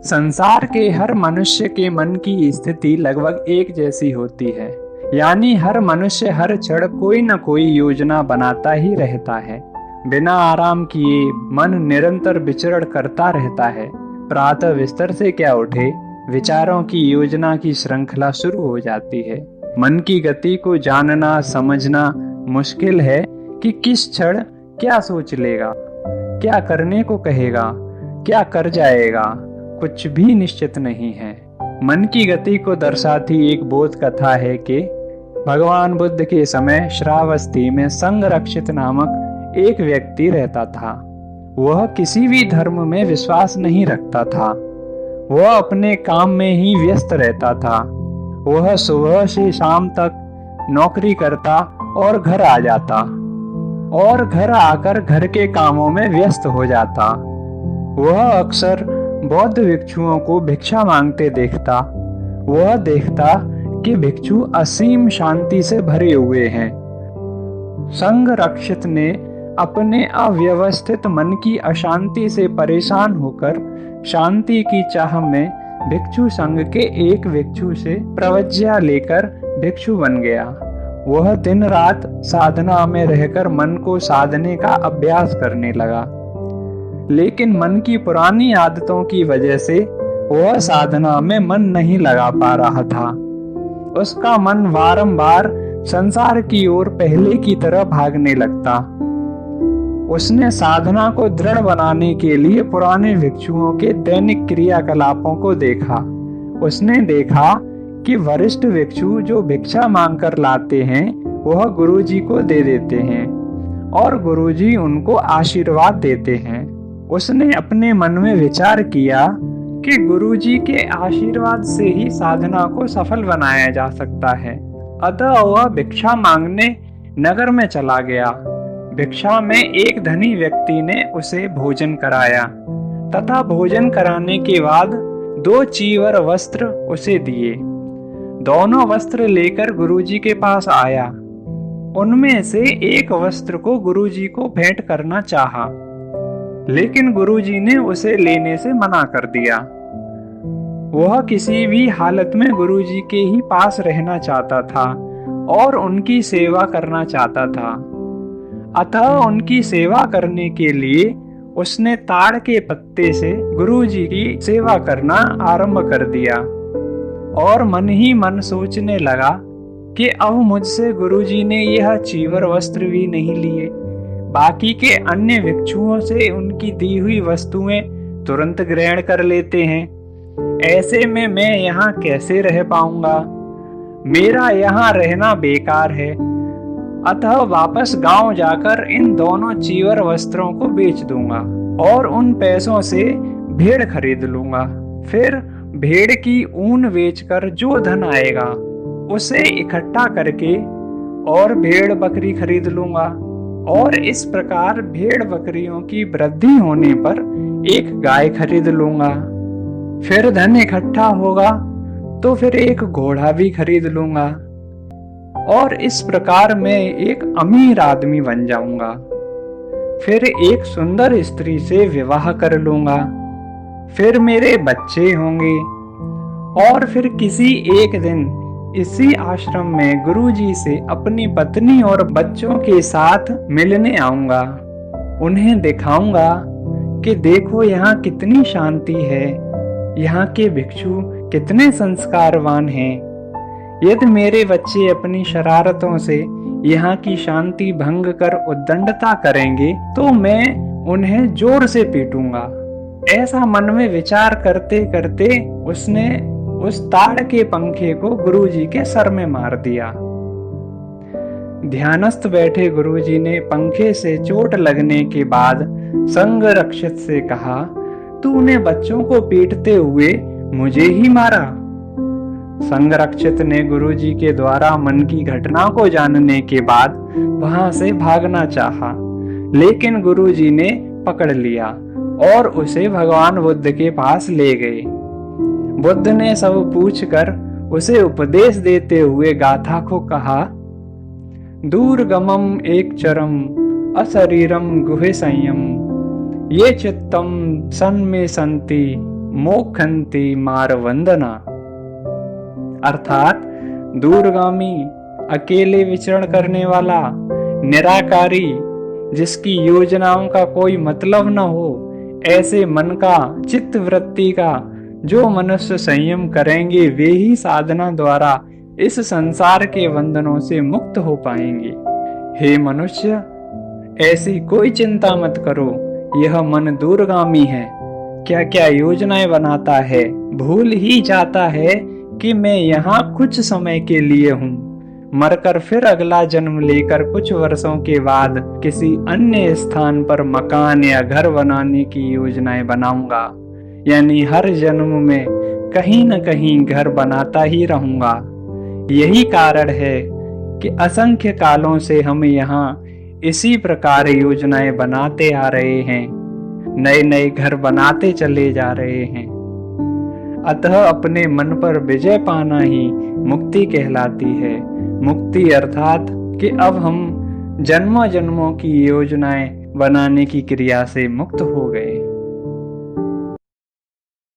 संसार के हर मनुष्य के मन की स्थिति लगभग एक जैसी होती है। यानी हर मनुष्य हर क्षण कोई न कोई योजना बनाता ही रहता है। बिना आराम किए मन निरंतर विचरण करता रहता है। प्रातः बिस्तर से क्या उठे, विचारों की योजना की श्रृंखला शुरू हो जाती है। मन की गति को जानना समझना मुश्किल है कि किस क्षण क्या सोच लेगा, क्या करने को कहेगा, क्या कर जाएगा, कुछ भी निश्चित नहीं है। मन की गति को दर्शाती एक बोध कथा है कि भगवान बुद्ध के समय श्रावस्ती में संगरक्षित नामक एक व्यक्ति रहता था। वह किसी भी धर्म में विश्वास नहीं रखता था। वह अपने काम में ही व्यस्त रहता था। वह सुबह से शाम तक नौकरी करता और घर आ जाता और घर आकर घर के कामों में व्यस्त हो जाता। वह अक्सर बौद्ध भिक्षुओं को भिक्षा मांगते देखता। वह देखता कि भिक्षु असीम शांति से भरे हुए हैं। संघ रक्षित ने अपने अव्यवस्थित मन की अशांति से परेशान होकर शांति की चाह में भिक्षु संघ के एक भिक्षु से प्रवज्ञा लेकर भिक्षु बन गया। वह दिन रात साधना में रहकर मन को साधने का अभ्यास करने लगा, लेकिन मन की पुरानी आदतों की वजह से वह साधना में मन नहीं लगा पा रहा था। उसका मन बारंबार संसार की ओर पहले की तरह भागने लगता। उसने साधना को दृढ़ बनाने के लिए पुराने भिक्षुओं के दैनिक क्रियाकलापों को देखा। उसने देखा कि वरिष्ठ भिक्षु जो भिक्षा मांगकर लाते हैं वह गुरुजी को दे देते हैं और गुरुजी उनको आशीर्वाद देते हैं। उसने अपने मन में विचार किया कि गुरुजी के आशीर्वाद से ही साधना को सफल बनाया जा सकता है। अतः वह भिक्षा मांगने नगर में चला गया। भिक्षा में एक धनी व्यक्ति ने उसे भोजन कराया तथा भोजन कराने के बाद 2 चीवर वस्त्र उसे दिए। दोनों वस्त्र लेकर गुरुजी के पास आया। उनमें से एक वस्त्र को गुरुजी को भेंट करना चाहा, लेकिन गुरुजी ने उसे लेने से मना कर दिया। वह किसी भी हालत में गुरुजी के ही पास रहना चाहता था और उनकी सेवा करना चाहता था। अतः उनकी सेवा करने के लिए उसने ताड़ के पत्ते से गुरुजी की सेवा करना आरंभ कर दिया और मन ही मन सोचने लगा कि अब मुझसे गुरुजी ने यह चीवर वस्त्र भी नहीं लिए। बाकी के अन्य भिक्षुओं से उनकी दी हुई वस्तुएं तुरंत ग्रहण कर लेते हैं। ऐसे में मैं यहाँ कैसे रह पाऊंगा? मेरा यहाँ रहना बेकार है। अतः वापस गांव जाकर इन दोनों चीवर वस्त्रों को बेच दूंगा और उन पैसों से भेड़ खरीद लूंगा। फिर भेड़ की ऊन बेचकर जो धन आएगा उसे इकट्ठा करके और भेड़ बकरी खरीद लूंगा और इस प्रकार भेड़ बकरियों की वृद्धि होने पर एक गाय खरीद लूंगा। फिर धन इकट्ठा होगा तो फिर एक घोड़ा भी खरीद लूंगा और इस प्रकार मैं एक अमीर आदमी बन जाऊंगा। फिर एक सुंदर स्त्री से विवाह कर लूंगा। फिर मेरे बच्चे होंगे और फिर किसी एक दिन इसी आश्रम में गुरुजी से अपनी पत्नी और बच्चों के साथ मिलने आऊंगा। उन्हें दिखाऊंगा कि देखो यहाँ कितनी शांति है, यहाँ के भिक्षु कितने संस्कारवान हैं। यदि मेरे बच्चे अपनी शरारतों से यहाँ की शांति भंग कर उद्दंडता करेंगे तो मैं उन्हें जोर से पीटूंगा। ऐसा मन में विचार करते करते उसने उस ताड़ के पंखे को गुरुजी के सर में मार दिया। ध्यानस्थ बैठे गुरुजी ने पंखे से चोट लगने के बाद संघ रक्षित से कहा, तूने बच्चों को पीटते हुए मुझे ही मारा। संघ रक्षित ने गुरुजी के द्वारा मन की घटना को जानने के बाद वहां से भागना चाहा, लेकिन गुरुजी ने पकड़ लिया और उसे भगवान बुद्ध के पास ले गए। बुद्ध ने सब पूछकर उसे उपदेश देते हुए गाथा को कहा, दूरगमम एक चरम अशरीरम गुहे संयम ये चित्तम सन में संति मोक्षन्ति मार वंदना। अर्थात दूरगामी, अकेले विचरण करने वाला, निराकारी, जिसकी योजनाओं का कोई मतलब न हो, ऐसे मन का, चित्त वृत्ति का जो मनुष्य संयम करेंगे वे ही साधना द्वारा इस संसार के बंधनों से मुक्त हो पाएंगे। हे मनुष्य, ऐसी कोई चिंता मत करो, यह मन दूरगामी है, क्या क्या योजनाएं बनाता है, भूल ही जाता है कि मैं यहाँ कुछ समय के लिए हूँ, मरकर फिर अगला जन्म लेकर कुछ वर्षों के बाद किसी अन्य स्थान पर मकान या घर बनाने की योजनाएं बनाऊंगा। यानी हर जन्म में कहीं न कहीं घर बनाता ही रहूंगा। यही कारण है कि असंख्य कालों से हम यहाँ इसी प्रकार योजनाएं बनाते आ रहे हैं, नए नए घर बनाते चले जा रहे हैं। अतः अपने मन पर विजय पाना ही मुक्ति कहलाती है। मुक्ति अर्थात कि अब हम जन्मों जन्मों की योजनाएं बनाने की क्रिया से मुक्त हो गए हैं।